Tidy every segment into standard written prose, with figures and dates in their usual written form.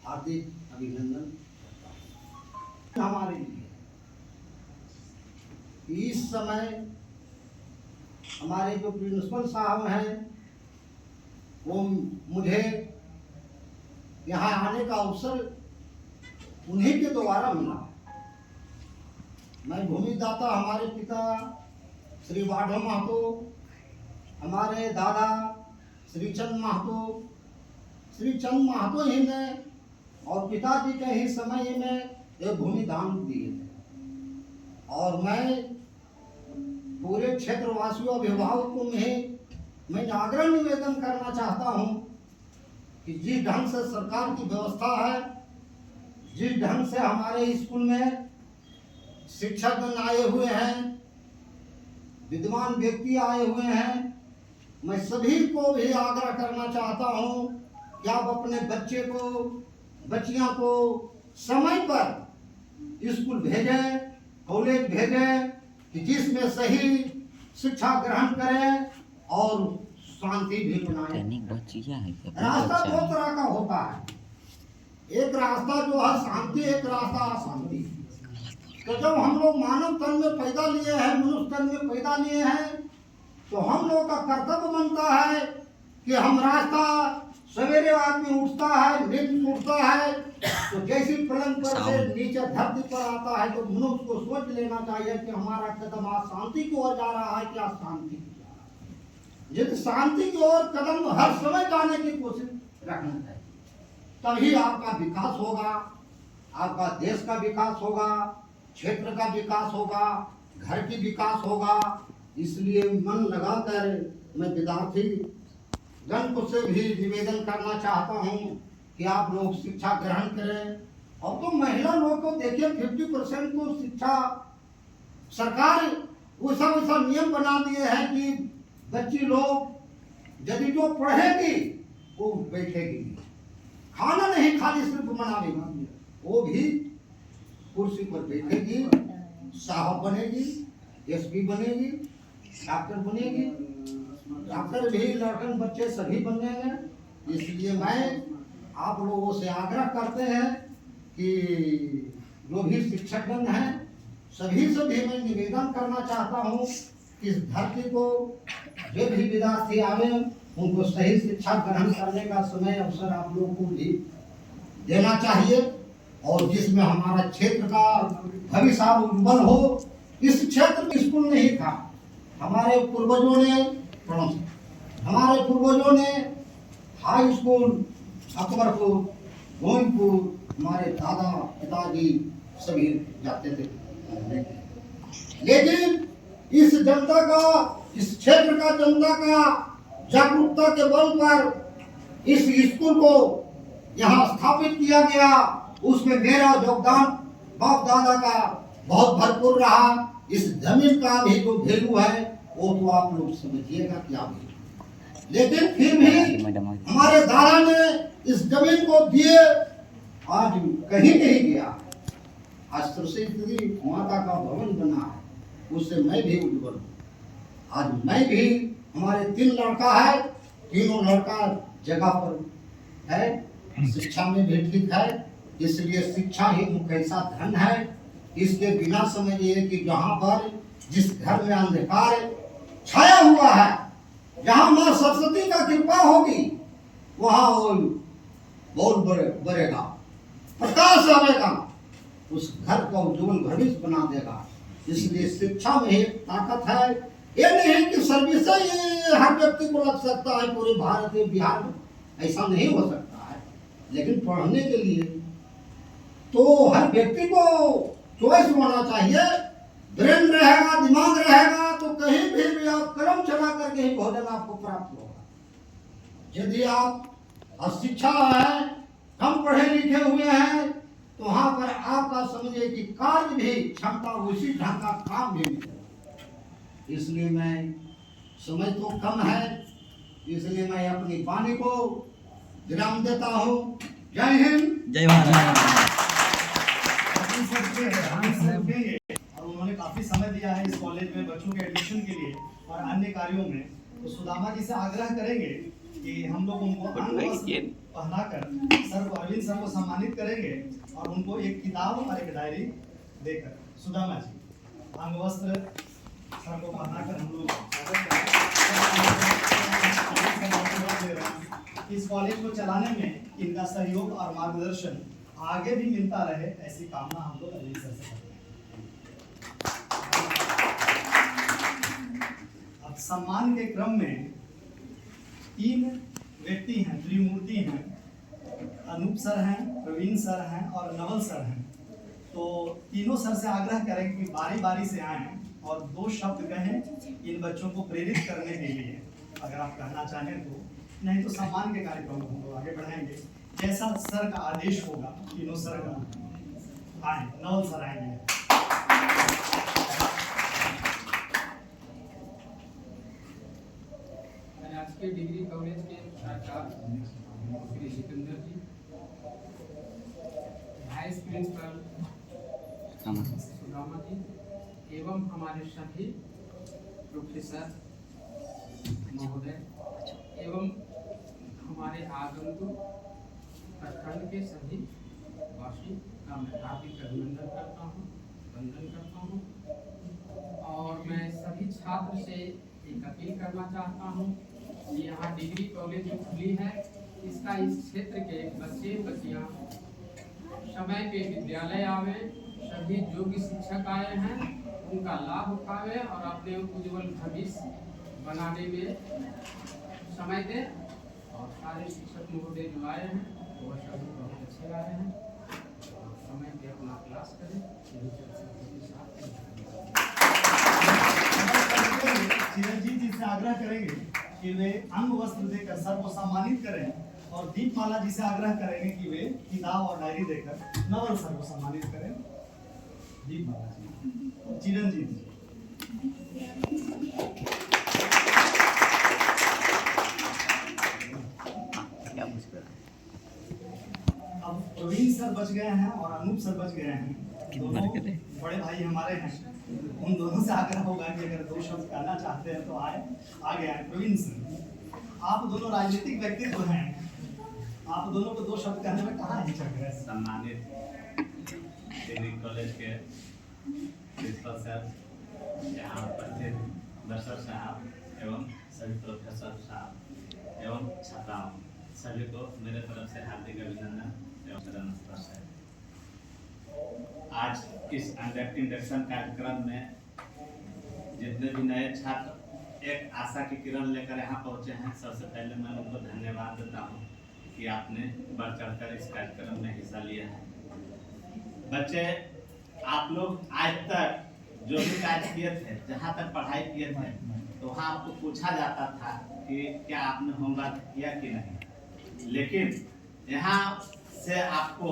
हार्दिक अभिनंदन हमारे लिए। इस समय हमारे जो प्रिंसिपल साहब हैं वो मुझे यहाँ आने का अवसर उन्हीं के द्वारा मिला। मैं भूमिदाता हमारे पिता श्री वाढ़ महतो, हमारे दादा श्री चंद महतो ही ने और पिताजी के ही समय में ये भूमि दान दिए थे। और मैं पूरे क्षेत्रवासियों अभिभावकों में मैं आग्रह निवेदन करना चाहता हूं कि जिस ढंग से सरकार की व्यवस्था है, जिस ढंग से हमारे स्कूल में शिक्षकगण आए हुए हैं, विद्वान व्यक्ति आए हुए हैं, मैं सभी को भी आग्रह करना चाहता हूं कि आप अपने बच्चे को बच्चियों को समय पर स्कूल भेजें, कॉलेज भेजें कि जिसमें सही शिक्षा ग्रहण करें और शांति भी बनाए। रास्ता दो तरह का होता है, एक रास्ता जो है शांति, एक रास्ता अशांति। तो जब हम लोग मानव तन में पैदा लिए हैं, मनुष्य तन में पैदा लिए हैं, तो हम लोगों का कर्तव्य बनता है कि हम रास्ता सवेरे आदमी उठता है, नींद उठता है तो जैसी पलंग पर से नीचे धरती पर आता है तो मनुष्य को सोच लेना चाहिए कि हमारा कदम आज शांति की ओर जा रहा है कि अशांति की जा रहा है। यदि शांति की ओर कदम हर समय जाने की कोशिश रखना चाहिए, तभी आपका विकास होगा, आपका देश का विकास होगा, क्षेत्र का विकास होगा, घर की विकास होगा। इसलिए मन लगाकर मैं विद्यार्थी गण को से भी निवेदन करना चाहता हूं कि आप लोग शिक्षा ग्रहण करें। और तो महिला लोग को देखिए 50% को शिक्षा सरकार वैसा नियम बना दिए हैं कि बच्ची लोग यदि जो पढ़ेगी वो बैठेगी, खाना नहीं खाली सिर्फ बनावेगी, वो भी कुर्सी पर बैठेगी, साहब बनेगी, एसपी बनेगी, डॉक्टर बनेगी, डॉक्टर भी लड़कन बच्चे सभी बनेंगे। इसलिए मैं आप लोगों से आग्रह करते हैं कि जो भी शिक्षकगण हैं सभी से भी मैं निवेदन करना चाहता हूँ कि इस धरती को जो भी विद्यार्थी आवे उनको सही शिक्षा ग्रहण करने का समय अवसर आप लोगों को भी देना चाहिए और जिसमें हमारा क्षेत्र का भविष्य उज्जवल हो। इस क्षेत्र में स्कूल नहीं था, हमारे पूर्वजों ने हाई स्कूल अकबरपुर, गोविंदपुर, हमारे दादा पिताजी सभी जाते थे। लेकिन इस जनता का, इस क्षेत्र का जनता का जागरूकता के बल पर इस स्कूल को यहाँ स्थापित किया गया। उसमें मेरा योगदान बाप दादा का बहुत भरपूर रहा। इस जमीन का भी जो वैल्यू है वो तो आप लोग समझिएगा क्या भी, लेकिन फिर भी हमारे दादा ने इस जमीन को दिए, आज कहीं नहीं गया। आज सरस्वती माता का भवन बना है, उससे मैं भी उज्जवल हूँ। आज मैं भी, हमारे 3 लड़का है, तीनों लड़का जगह पर है, शिक्षा में भी ठीक है। इसलिए शिक्षा ही मुख्य ऐसा धन है, इसके बिना समझिए कि जहाँ पर जिस घर में अंधकार छाया हुआ है, जहाँ माँ सरस्वती का कृपा होगी वहाँ वो बहुत बढ़ेगा, प्रकाश आएगा, उस घर को उज्जवल भविष्य बना देगा। इसलिए शिक्षा में एक ताकत है। ये नहीं कि सर्विस ये हर व्यक्ति को लग सकता है पूरे भारत में, बिहार में ऐसा नहीं हो सकता है, लेकिन पढ़ने के लिए तो हर व्यक्ति को चॉइस होना चाहिए। ब्रेन रहेगा, दिमाग रहेगा तो कहीं भी आप कलम चला करके ही भोजन आपको प्राप्त होगा। यदि आप अशिक्षा है, कम पढ़े लिखे हुए हैं, तो वहां पर आपका समझिए कि कार्य भी क्षमता उसी ढंग का काम भी मिलेगा। इसलिए मैं, समय तो कम है, इसलिए मैं अपनी वाणी को विराम देता हूँ। जय हिंद, जय भारत। और उन्होंने काफी समय दिया है इस कॉलेज में बच्चों के एडमिशन के लिए और अन्य कार्यों में। तो सुदामा जी से आग्रह करेंगे कि हम लोग उनको पहनाकर सर को, अरविंद सर को सम्मानित करेंगे और उनको एक किताब और एक डायरी देकर सुदामा जी अंग वस्त्र सर को पहनाकर हम लोग इस कॉलेज को चलाने में इनका सहयोग और मार्गदर्शन आगे भी मिलता रहे, ऐसी कामना हम लोग अरविंद सर से करते हैं। अब सम्मान के क्रम में 3 व्यक्ति हैं, त्रिमूर्ति हैं, अनूप सर हैं, प्रवीण सर हैं और नवल सर हैं। तो तीनों सर से आग्रह करें कि बारी बारी से आएं और 2 शब्द कहें इन बच्चों को प्रेरित करने के लिए, अगर आप कहना चाहें तो। नहीं तो सम्मान के कार्यक्रम को हम लोग आगे बढ़ाएंगे, जैसा सर का आदेश होगा। तीनों सर का आए, नवल सर आएंगे। राजकीय डिग्री कॉलेज के छात्र श्री सिकंदर जी, वाइस प्रिंसिपल सुदामा जी एवं हमारे सभी प्रोफेसर महोदय एवं हमारे आगंतुक प्रखंड के सभी वासी का मैं हार्दिक अभिनंदन करता हूँ, वंदन करता हूँ। और मैं सभी छात्र से एक अपील करना चाहता हूँ कि यहाँ डिग्री कॉलेज जो खुली है, इसका इस क्षेत्र के बच्चे बच्चियाँ समय पे विद्यालय आवे, सभी योग्य शिक्षक आए हैं, उनका लाभ उठावे और अपने उज्जवल भविष्य बनाने में समय दें। और सारे शिक्षक महोदय जो आए हैं वो सभी बहुत अच्छे आए हैं और समय पे अपना क्लास करें। चिरंजीव जी से आग्रह करेंगे कि वे अंग वस्त्र देकर सर को सम्मानित करें और दीपमाला जी से आग्रह करेंगे कि वे किताब और डायरी देकर नवल सर को सम्मानित करें। दीपमाला जी, चिरंजीव जी। अब प्रवीण सर बच गए हैं और अनूप सर बच गए हैं, दोनों बड़े भाई हमारे हैं। उन दोनों से आग्रह होगा कि अगर 2 शब्द कहना चाहते हैं तो आगे आए। प्रवीण सर, आप दोनों राजनीतिक व्यक्तित्व हैं, आप दोनों को 2 शब्द कहने में कहाँ हिचक है? सम्मानित डिग्री कॉलेज के प्रिंसिपल सर, यहाँ उपस्थित दर्शक साहब एवं सभी प्रोफेसर साहब एवं छात्राओं, सभी को मेरे तरफ से हार्दिक अभिनंदन एवं नमस्कार है। आज इस इंडक्शन कार्यक्रम में जितने भी नए छात्र एक आशा की किरण लेकर यहाँ पहुँचे हैं, सबसे पहले मैं उनको धन्यवाद देता हूँ कि आपने बढ़ चढ़कर इस कार्यक्रम में हिस्सा लिया है। बच्चे, आप लोग आज तक जो भी कार्य किए थे, जहाँ तक पढ़ाई किए थे, तो वहाँ आपको पूछा जाता था कि क्या आपने होमवर्क किया कि नहीं, लेकिन यहाँ से आपको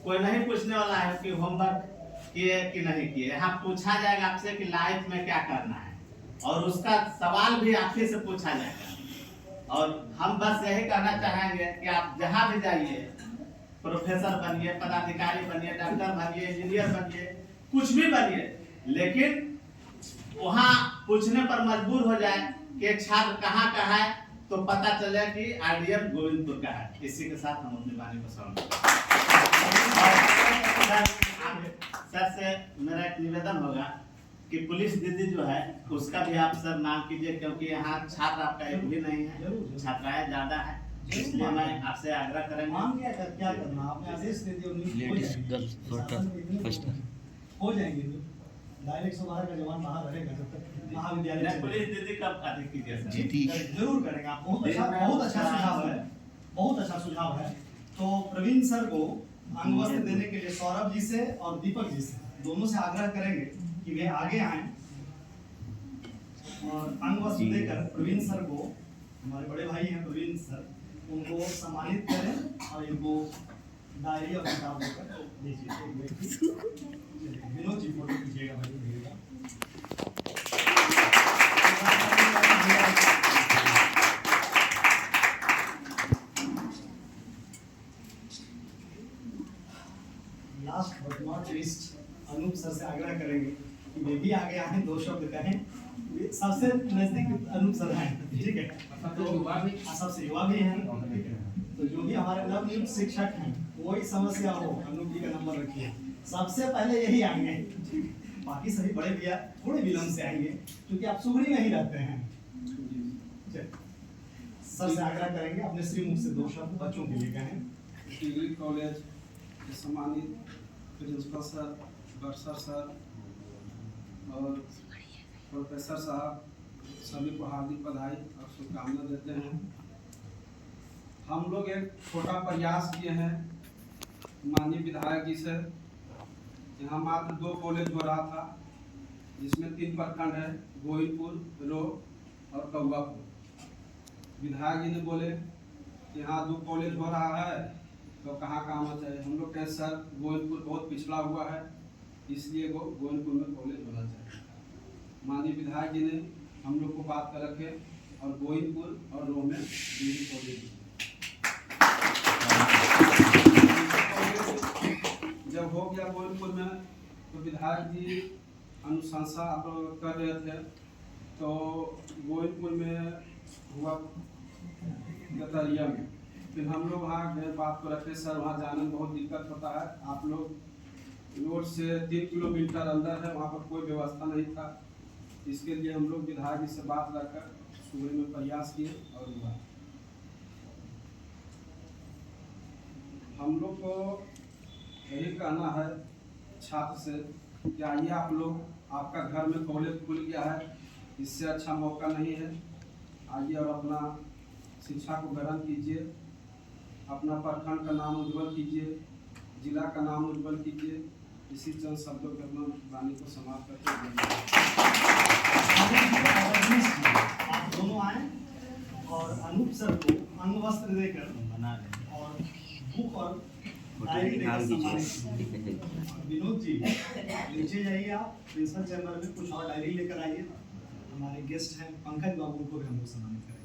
कोई नहीं पूछने वाला है कि होमवर्क किए कि नहीं किए। यहाँ पूछा जाएगा आपसे कि लाइफ में क्या करना है, और उसका सवाल भी आप ही से पूछा जाएगा। और हम बस यही कहना चाहेंगे कि आप जहाँ भी जाइए, प्रोफेसर बनिए, पदाधिकारी बनिए, डॉक्टर बनिए, इंजीनियर बनिए, कुछ भी बनिए, लेकिन वहाँ पूछने पर मजबूर हो जाए कि छात्र कहाँ का है, तो पता चले कि आईडीएम गोविंदपुर का है। इसी के साथ हम अपनी वाणी को समाप्त। सर से मेरा एक निवेदन होगा कि पुलिस दीदी जो है उसका भी आप सर नाम कीजिए, क्योंकि यहाँ छात्र आपका एक भी नहीं है, छात्राएं ज्यादा है, इसलिए मैं आपसे आग्रह करेंगे। क्या करना, आपने आदेश दे दिया, हो जाएंगे। डायरेक्ट 112 का जवान बाहर रहेगा जब तक महाविद्यालय। पुलिस दीदी कब अधिक कीजिए जरूर करेंगे आप। बहुत अच्छा सुझाव है, बहुत अच्छा सुझाव है। तो प्रवीण सर को अंग वस्त्र देने के लिए सौरभ जी से और दीपक जी से, दोनों से आग्रह करेंगे कि वे आगे आएं और अंग वस्त्र देकर प्रवीण सर को, हमारे बड़े भाई हैं प्रवीण सर, उनको सम्मानित करें और इनको डायरी और किताब देकर दीजिए। विनोद जी फोटो खींचिएगा भाई, भेजिएगा। Last but not least, Anoop sir से आग्रह करेंगे कि वे भी आगे आए, 2 शब्द कहें। सबसे नजदीक अनूप सर हैं, ठीक है, तो सबसे युवा भी हैं। तो जो भी हमारे नवनियुक्त शिक्षक हैं कोई समस्या हो अनूप जी का नंबर रखिए, सबसे पहले यही आएंगे। बाकी सभी बड़े भैया थोड़े विलम्ब से आएंगे क्योंकि आप सुगरी में ही रहते हैं। सर से आग्रह करेंगे अपने श्री मुख से 2 शब्द बच्चों के लिए कहें। डिग्री कॉलेज के सम्मानित प्रिंसिपल सर, बरसर सर और प्रोफेसर साहब सभी को हार्दिक बधाई और शुभकामना देते हैं। हम लोग एक छोटा प्रयास किए हैं माननीय विधायक जी से। यहाँ मात्र 2 कॉलेज हो रहा था जिसमें 3 प्रखंड है, गोविंदपुर, रोह और कौवापुर। विधायक जी ने बोले कि यहाँ 2 कॉलेज हो रहा है तो कहाँ काम होना चाहिए। हम लोग कहे सर गोविंदपुर बहुत पिछड़ा हुआ है इसलिए गोविंदपुर में कॉलेज होना चाहिए। माननीय विधायक जी ने हम लोग को बात कर रखे और गोविंदपुर और रोह में डिग्री कॉलेज जब हो गया गोविंदपुर में तो विधायक जी अनुशंसा आप लोग कर रहे थे तो गोविंदपुर में हुआ गतरिया में। फिर हम लोग वहाँ गए, बात को रखे सर वहाँ जाने में बहुत दिक्कत होता है, आप लोग रोड से 3 किलोमीटर अंदर है, वहाँ पर कोई व्यवस्था नहीं था। इसके लिए हम लोग विधायक जी से बात रखकर सुबह में प्रयास किए और हुआ। हम लोग को यही कहना है छात्र से कि आइए आप लोग, आपका घर में कॉलेज खुल गया है, इससे अच्छा मौका नहीं है। आइए और अपना शिक्षा को ग्रहण कीजिए, अपना प्रखंड का नाम उज्जवल कीजिए, जिला का नाम उज्जवल कीजिए। इसी चंद शब्दों के अपना वाणी को समाप्त करते आप दोनों आए और अनूप सर को अंग वस्त्र देकर और बुक और डायरी देकर सम्मानित। विनोद जी नीचे जाइए, आप प्रिंसिपल चैम्बर में कुछ और डायरी लेकर आइए। हमारे गेस्ट हैं पंकज बाबू को भी हम लोग सम्मानित करेंगे।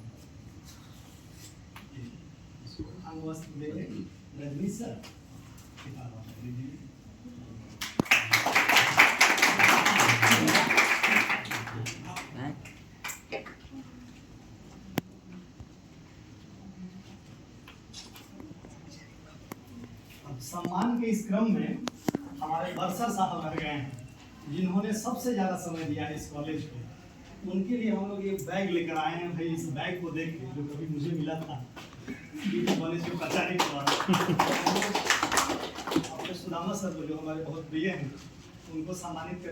अंग वस्त्र देंगे रजनीश सर। सम्मान के इस क्रम में हमारे बरसर साहब रह गए हैं जिन्होंने सबसे ज़्यादा समय दिया है इस कॉलेज को। उनके लिए हम लोग ये बैग लेकर आए हैं। भाई इस बैग को देख जो कभी मुझे मिला था कॉलेज में पता नहीं चला। अपने सुदामा सर को जो हमारे बहुत प्रिय हैं उनको सम्मानित करने